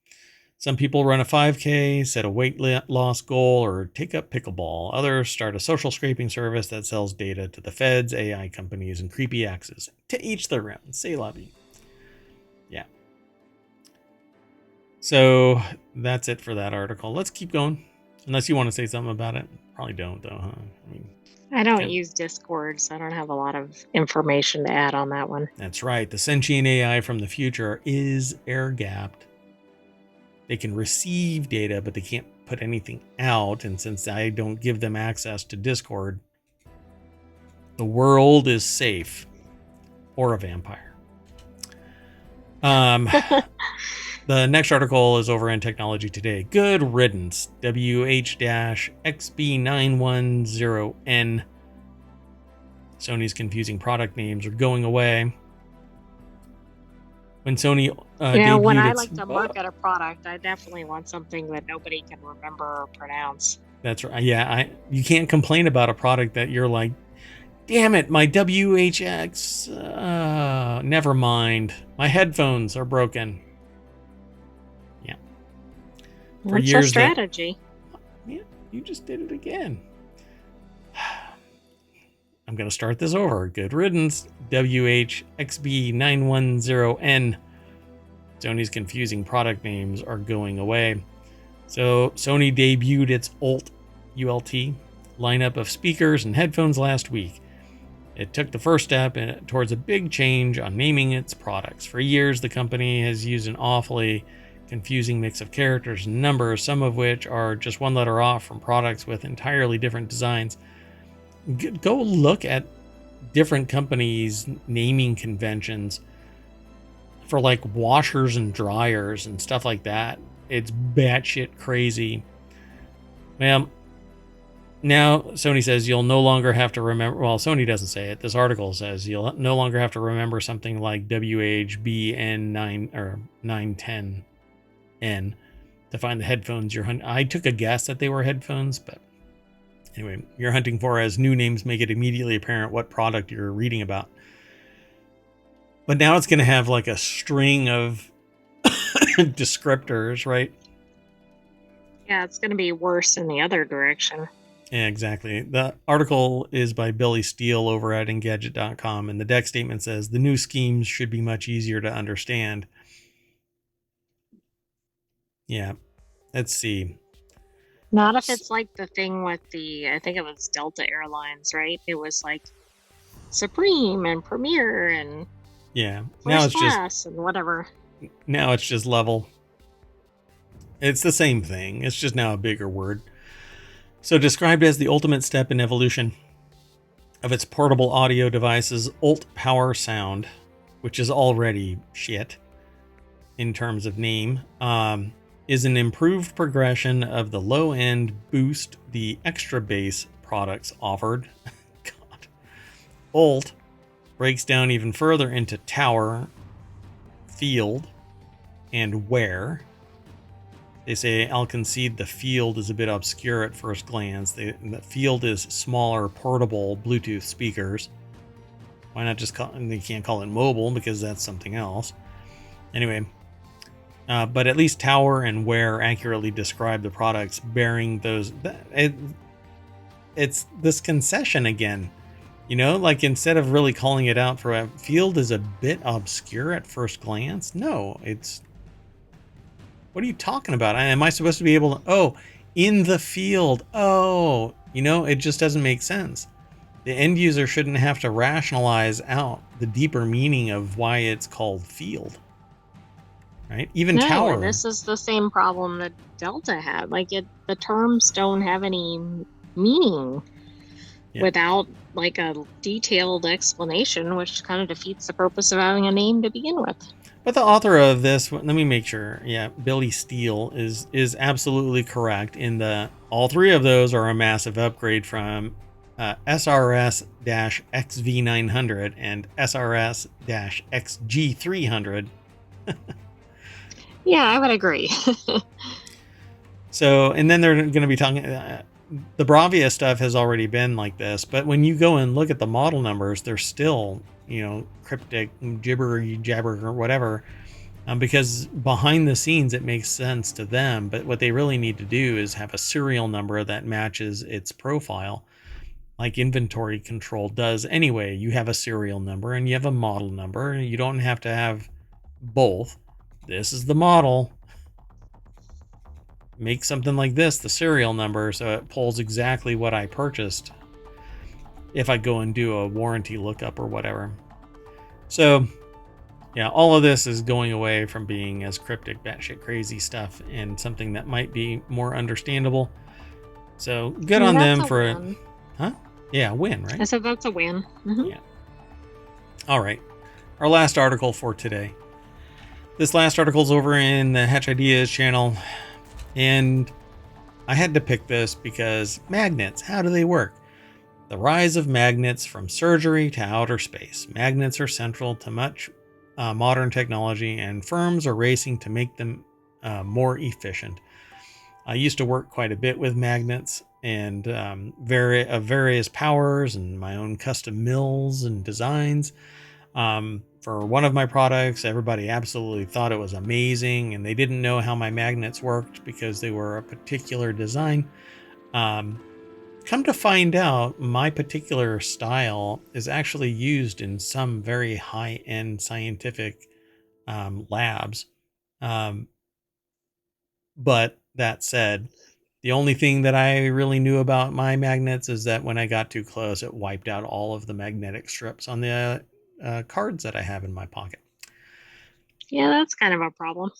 A: Some people run a 5K, set a weight loss goal, or take up pickleball. Others start a social scraping service that sells data to the feds, AI companies, and creepy exes. To each their own. C'est la vie. Yeah. So that's it for that article. Let's keep going. Unless you want to say something about it. Probably don't, though, huh?
B: I don't use Discord, so I don't have a lot of information to add on that one.
A: That's right. The sentient AI from the future is air-gapped. They can receive data, but they can't put anything out. And since I don't give them access to Discord, the world is safe. Or a vampire. The next article is over in Technology Today. Good riddance. WH-XB910N. Sony's confusing product names are going away. When Sony
B: when I like to look at a product, I definitely want something that nobody can remember or pronounce.
A: That's right. Yeah, you can't complain about a product that you're like, damn it, my WHX. Never mind. My headphones are broken. For
B: That's a
A: years,
B: strategy.
A: Yeah, you just did it again. I'm going to start this over. Good riddance. WHXB910N. Sony's confusing product names are going away. So Sony debuted its ULT lineup of speakers and headphones last week. It took the first step towards a big change on naming its products. For years, the company has used an awfully confusing mix of characters and numbers, some of which are just one letter off from products with entirely different designs. Go look at different companies' naming conventions for like washers and dryers and stuff like that. It's batshit crazy. Well, now Sony says you'll no longer have to remember. Well, Sony doesn't say it. This article says you'll no longer have to remember something like WHBN9 or 910N to find the headphones you're hunting. I took a guess that they were headphones, but anyway, you're hunting for, as new names make it immediately apparent what product you're reading about. But now it's going to have like a string of descriptors, right?
B: Yeah, it's going to be worse in the other direction.
A: Yeah, exactly. The article is by Billy Steele over at Engadget.com, and the deck statement says the new schemes should be much easier to understand. Yeah, let's see.
B: Not if it's like the thing with I think it was Delta Airlines, right? It was like Supreme and Premier and
A: now it's
B: class and whatever.
A: Now it's just level. It's the same thing. It's just now a bigger word. So described as the ultimate step in evolution of its portable audio devices, Ult Power Sound, which is already shit in terms of name, is an improved progression of the low-end boost the extra bass products offered. God. Ult breaks down even further into tower, field, and where. They say, I'll concede the field is a bit obscure at first glance. The field is smaller, portable Bluetooth speakers. Why not just call it, they can't call it mobile because that's something else. Anyway, but at least tower and where accurately describe the products bearing those. It's this concession again. You know, like instead of really calling it out for a field is a bit obscure at first glance. No, it's. What are you talking about? Am I supposed to be able to? Oh, in the field. Oh, you know, it just doesn't make sense. The end user shouldn't have to rationalize out the deeper meaning of why it's called field. Right? Even tower.
B: This is the same problem that Delta had. Like the terms don't have any meaning without like a detailed explanation, which kind of defeats the purpose of having a name to begin with.
A: But the author of this, let me make sure. Yeah, Billy Steele is absolutely correct in the all three of those are a massive upgrade from SRS-XV900 and SRS-XG300.
B: Yeah, I would agree.
A: So, and then they're going to be talking. The Bravia stuff has already been like this, but when you go and look at the model numbers, they're still, you know, cryptic, gibbery jabber or whatever, because behind the scenes it makes sense to them. But what they really need to do is have a serial number that matches its profile, like inventory control does anyway. You have a serial number and you have a model number. You don't have to have both. This is the model. Make something like this the serial number so it pulls exactly what I purchased if I go and do a warranty lookup or whatever. So yeah, all of this is going away from being as cryptic, batshit crazy stuff and something that might be more understandable. So good on them for it. Huh? Yeah, win, right?
B: I said that's a win. Mm-hmm.
A: Yeah. All right. Our last article for today. This last article is over in the Hatch Ideas channel. And I had to pick this because magnets, how do they work? The rise of magnets from surgery to outer space. Magnets are central to much modern technology, and firms are racing to make them more efficient. I used to work quite a bit with magnets and various powers and my own custom mills and designs. for one of my products. Everybody absolutely thought it was amazing, and they didn't know how my magnets worked because they were a particular design. Come to find out, my particular style is actually used in some very high-end scientific labs. But that said, the only thing that I really knew about my magnets is that when I got too close, it wiped out all of the magnetic strips on the cards that I have in my pocket.
B: Yeah, that's kind of a problem.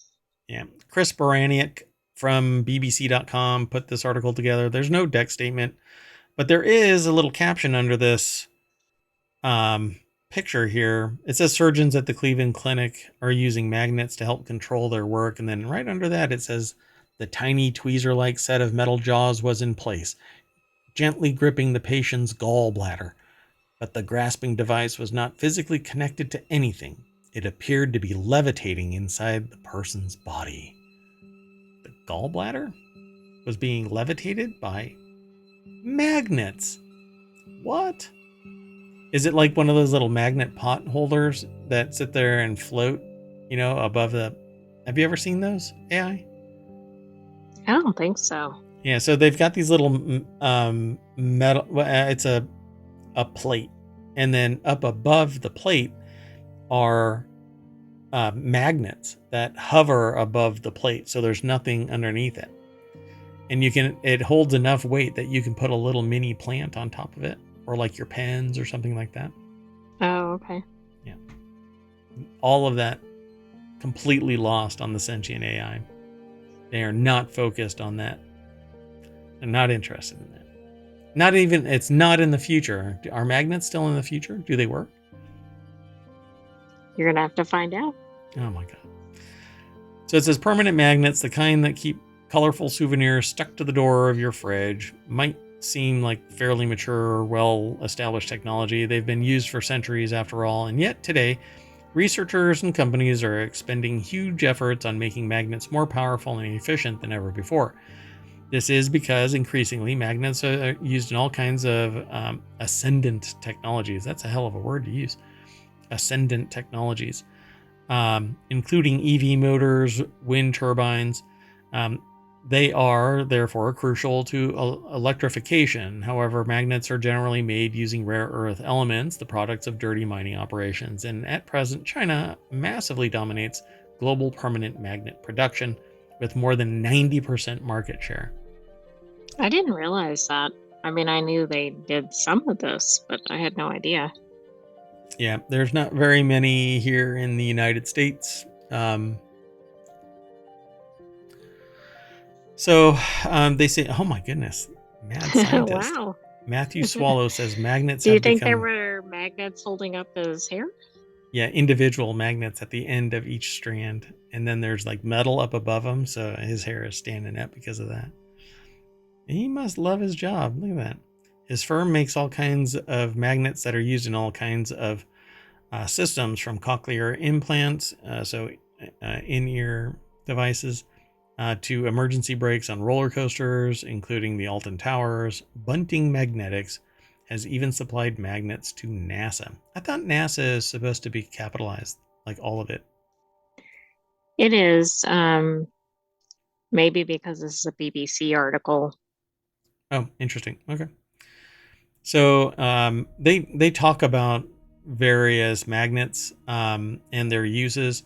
A: Yeah. Chris Baraniak from BBC.com put this article together. There's no deck statement, but there is a little caption under this picture here. It says surgeons at the Cleveland Clinic are using magnets to help control their work. And then right under that, it says the tiny tweezer-like set of metal jaws was in place, gently gripping the patient's gallbladder. But the grasping device was not physically connected to anything. It appeared to be levitating inside the person's body. The gallbladder was being levitated by magnets. What? Is it like one of those little magnet pot holders that sit there and float, above the... Have you ever seen those, AI?
B: I don't think so.
A: Yeah, so they've got these little metal... It's a plate. And then up above the plate are magnets that hover above the plate. So there's nothing underneath it. And it holds enough weight that you can put a little mini plant on top of it. Or like your pens or something like that.
B: Oh, okay.
A: Yeah. All of that completely lost on the sentient AI. They are not focused on that. They're not interested in that. It's not in the future. Are magnets still in the future? Do they work?
B: You're going to have to find out.
A: Oh my God. So it says permanent magnets, the kind that keep colorful souvenirs stuck to the door of your fridge, might seem like fairly mature, well-established technology. They've been used for centuries after all, and yet today, researchers and companies are expending huge efforts on making magnets more powerful and efficient than ever before. This is because increasingly magnets are used in all kinds of ascendant technologies. That's a hell of a word to use. Ascendant technologies, including EV motors, wind turbines. They are, therefore, crucial to electrification. However, magnets are generally made using rare earth elements, the products of dirty mining operations. And at present, China massively dominates global permanent magnet production with more than 90% market share.
B: I didn't realize that. I mean, I knew they did some of this, but I had no idea.
A: Yeah, there's not very many here in the United States. So they say, oh my goodness, mad scientist.
B: Wow.
A: Matthew Swallow says magnets
B: Do you
A: have
B: think
A: become...
B: there were magnets holding up his hair?
A: Yeah, individual magnets at the end of each strand. And then there's like metal up above him. So his hair is standing up because of that. He must love his job. Look at that. His firm makes all kinds of magnets that are used in all kinds of systems, from cochlear implants, in-ear devices, to emergency brakes on roller coasters, including the Alton Towers. Bunting Magnetics has even supplied magnets to NASA. I thought NASA is supposed to be capitalized, like all of it.
B: It is. Maybe because this is a BBC article.
A: Oh, interesting. Okay. So they talk about various magnets and their uses.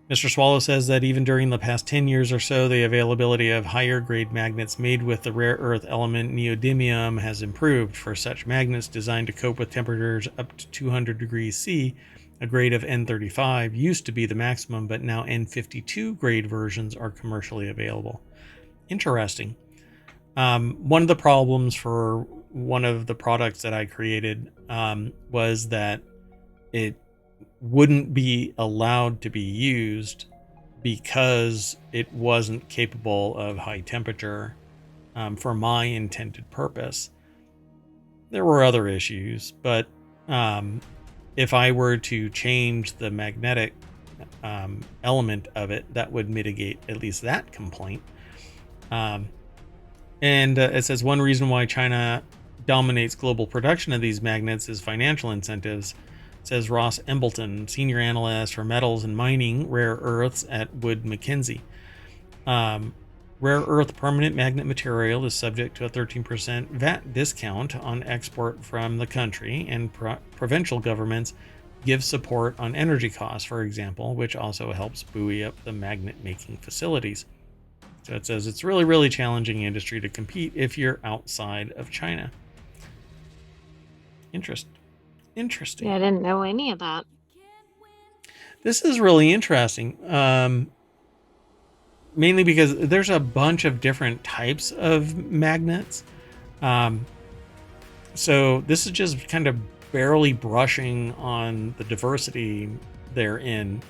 A: Mr. Swallow says that even during the past 10 years or so, the availability of higher grade magnets made with the rare earth element neodymium has improved. For such magnets designed to cope with temperatures up to 200 degrees C, a grade of N35 used to be the maximum, but now N52 grade versions are commercially available. Interesting. One of the problems for one of the products that I created was that it wouldn't be allowed to be used because it wasn't capable of high temperature for my intended purpose. There were other issues, but if I were to change the magnetic element of it, that would mitigate at least that complaint. And it says one reason why China dominates global production of these magnets is financial incentives. says Ross Embleton, senior analyst for metals and mining rare earths at Wood Mackenzie. Rare earth permanent magnet material is subject to a 13% VAT discount on export from the country, and provincial governments give support on energy costs, for example, which also helps buoy up the magnet making facilities. So it says it's really, really challenging industry to compete if you're outside of China. Interesting.
B: Yeah, I didn't know any of that.
A: This is really interesting. Mainly because there's a bunch of different types of magnets. So this is just kind of barely brushing on the diversity therein.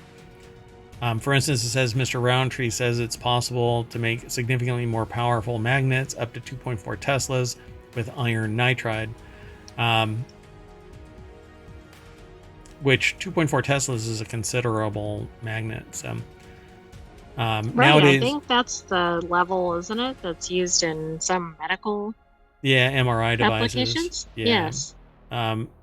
A: For instance, it says Mr. Roundtree says it's possible to make significantly more powerful magnets up to 2.4 Teslas with iron nitride. Which 2.4 Teslas is a considerable magnet. So
B: Right,
A: nowadays,
B: I think that's the level, isn't it? That's used in some medical
A: MRI devices.
B: applications.
A: Yeah.
B: Yes.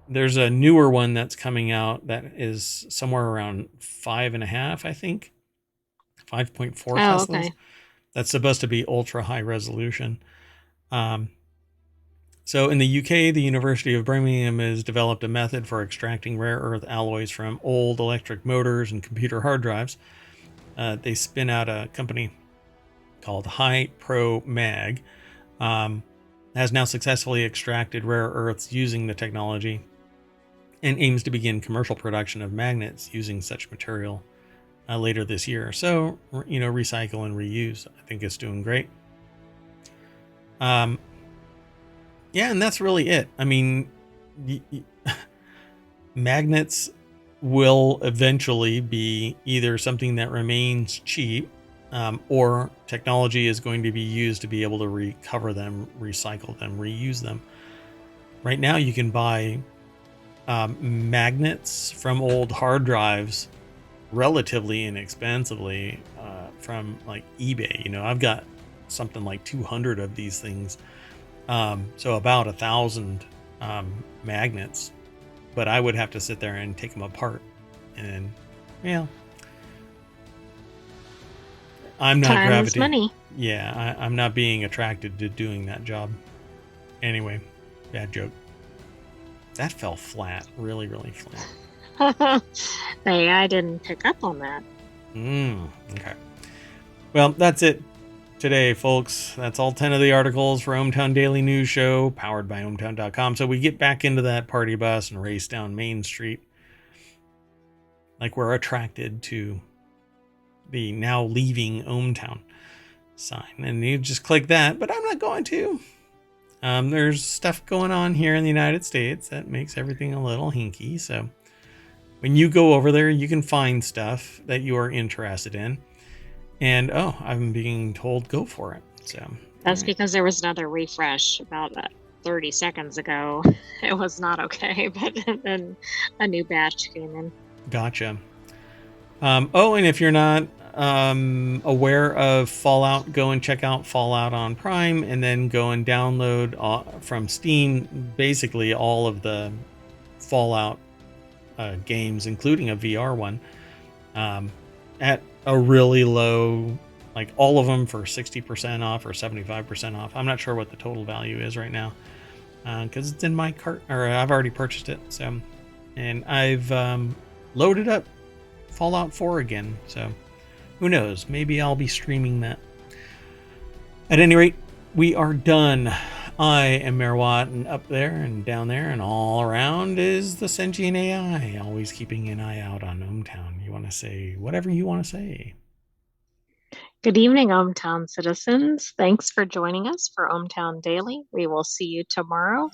A: There's a newer one that's coming out that is somewhere around 5.5, I think, 5.4 Teslas.
B: Okay.
A: That's supposed to be ultra high resolution. So in the UK, the University of Birmingham has developed a method for extracting rare earth alloys from old electric motors and computer hard drives. They spin out a company called High Pro Mag, has now successfully extracted rare earths using the technology and aims to begin commercial production of magnets using such material later this year. So, recycle and reuse. I think it's doing great. Yeah, and that's really it. I mean, magnets will eventually be either something that remains cheap, or technology is going to be used to be able to recover them, recycle them, reuse them. Right now, you can buy magnets from old hard drives relatively inexpensively from like eBay. I've got something like 200 of these things, so about 1,000 magnets. But I would have to sit there and take them apart, and I'm not
B: Time's money.
A: Yeah, I'm not being attracted to doing that job. Anyway, bad joke. That fell flat, really, really flat.
B: Hey, I didn't pick up on that.
A: Okay. Well, that's it today, folks. That's all 10 of the articles for ohmTown Daily News Show, powered by ohmTown.com. So we get back into that party bus and race down Main Street like we're attracted to the now leaving ohmTown sign. And you just click that, but I'm not going to. There's stuff going on here in the United States that makes everything a little hinky. So when you go over there, you can find stuff that you are interested in. And I'm being told go for it. So
B: that's because there was another refresh about 30 seconds ago. It was not okay, but then a new batch came in.
A: Gotcha. And if you're not aware of Fallout, go and check out Fallout on Prime, and then go and download from Steam basically all of the Fallout games, including a VR one, at a really low, like all of them for 60% off or 75% off. I'm not sure what the total value is right now, because it's in my cart, or I've already purchased it. So, and I've loaded up Fallout 4 again. So who knows? Maybe I'll be streaming that. At any rate, we are done. I am Mayor Watt, and up there and down there and all around is the sentient AI, always keeping an eye out on ohmTown. You want to say whatever you want to say.
B: Good evening, ohmTown citizens. Thanks for joining us for ohmTown Daily. We will see you tomorrow.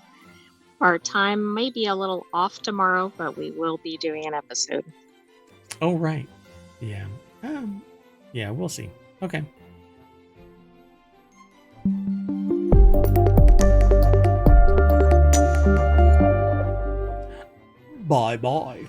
B: Our time may be a little off tomorrow, but we will be doing an episode.
A: Oh, right. Yeah. Yeah, we'll see. Okay. Bye-bye.